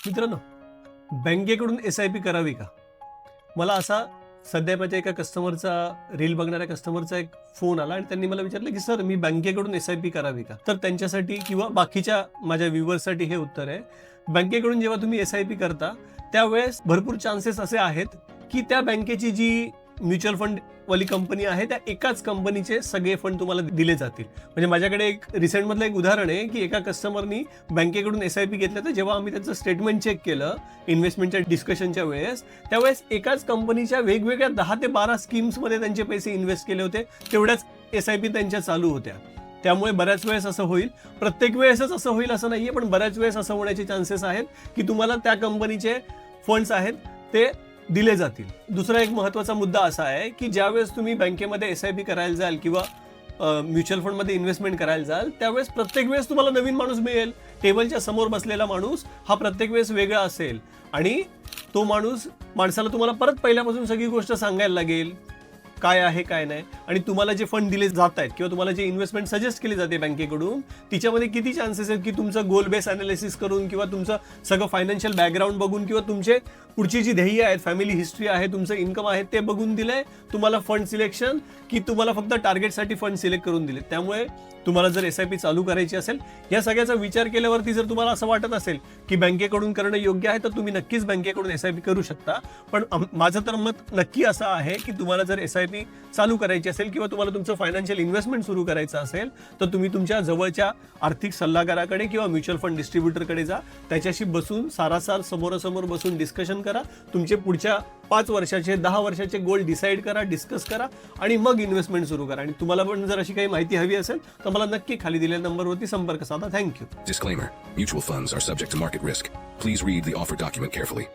मित्रांनो, बँकेकडून SIP करावी का? मला असा सध्या माझ्या एका कस्टमरचा रील बघणाऱ्या कस्टमरचा एक फोन आला आणि त्यांनी मला विचारलं की सर मी बँकेकडून SIP करावी का? तर त्यांच्यासाठी किंवा बाकीच्या माझ्या व्ह्यूअर्ससाठी हे उत्तर आहे, बँकेकडून जेव्हा तुम्ही SIP करता त्यावेळेस भरपूर चान्सेस असे आहेत की त्या बँकेची जी म्युच्युअल फंड वाली कंपनी आहे त्या एकाच कंपनीचे सगळे फंड तुम्हाला दिले जातील. म्हणजे माझ्याकडे एक रिसेंटमधलं एक उदाहरण आहे की एका कस्टमरनी बँकेकडून SIP घेतलं, तर जेव्हा आम्ही त्याचं स्टेटमेंट चेक केलं इन्व्हेस्टमेंटच्या डिस्कशनच्या वेळेस, त्यावेळेस एकाच कंपनीच्या वेगवेगळ्या 10 ते 12 स्कीम्समध्ये त्यांचे पैसे इन्व्हेस्ट केले होते, तेवढ्याच SIP त्यांच्या चालू होत्या. त्यामुळे बऱ्याच वेळेस असं होईल, प्रत्येक वेळेसच असं होईल असं नाहीये, पण बऱ्याच वेळेस असं होण्याचे चान्सेस आहेत की तुम्हाला त्या कंपनीचे फंड्स आहेत ते दिले जातील. दुसरा एक महत्त्वाचा मुद्दा असा आहे की ज्यावेळेस तुम्ही बँकेमध्ये SIP करायला जाल किंवा म्युच्युअल फंडमध्ये इन्व्हेस्टमेंट करायला जाल, त्यावेळेस प्रत्येक वेळेस तुम्हाला नवीन माणूस मिळेल. टेबलच्या समोर बसलेला माणूस हा प्रत्येक वेळेस वेगळा असेल आणि तो माणसाला तुम्हाला परत पहिल्यापासून सगळी गोष्ट सांगायला लागेल, काय आहे काय नाही, आणि तुम्हाला जे फंड दिले जात आहेत किंवा तुम्हाला जे इन्व्हेस्टमेंट सजेस्ट केली जाते बँकेकडून, तिच्यामध्ये किती चान्सेस आहेत की तुमचं गोल बेस अनालिसिस करून किंवा तुमचं सगळं फायनान्शियल बॅकग्राऊंड बघून किंवा तुमचे पुढची जी ध्येय आहेत, फॅमिली हिस्ट्री आहे, तुमचं इन्कम आहे ते बघून दिलंय तुम्हाला फंड सिलेक्शन, की तुम्हाला फक्त टार्गेटसाठी फंड सिलेक्ट करून दिले. त्यामुळे तुम्हाला जर SIP चालू करायची असेल, या सगळ्याचा विचार केल्यावरती जर तुम्हाला असं वाटत असेल की बँकेकडून करणं योग्य आहे, तर तुम्ही नक्कीच बँकेकडून SIP करू शकता. पण माझं तर मत नक्की असं आहे की तुम्हाला जर SIP चालू करायची असेल किंवा तुम्हाला तुमचं फायनान्शियल इन्व्हेस्टमेंट सुरू करायचं असेल, तर तुम्ही तुमच्या जवळच्या आर्थिक सल्लागाराकडे किंवा म्युच्युअल फंड डिस्ट्रीब्युटरकडे जा, त्याच्याशी बसून सारासार समोरासमोर बसून डिस्कशन करा, तुमचे पुढच्या 5 वर्षाचे 10 वर्षाचे गोल डिसाईड करा, डिस्कस करा आणि मग इन्व्हेस्टमेंट सुरू करा. आणि तुम्हाला पण जर अशी काही माहिती हवी असेल तर मला नक्की खाली दिलेल्या नंबरवरती संपर्क साधा. Thank you. Disclaimer. Mutual funds are subject to market risk. Please read the offer document carefully.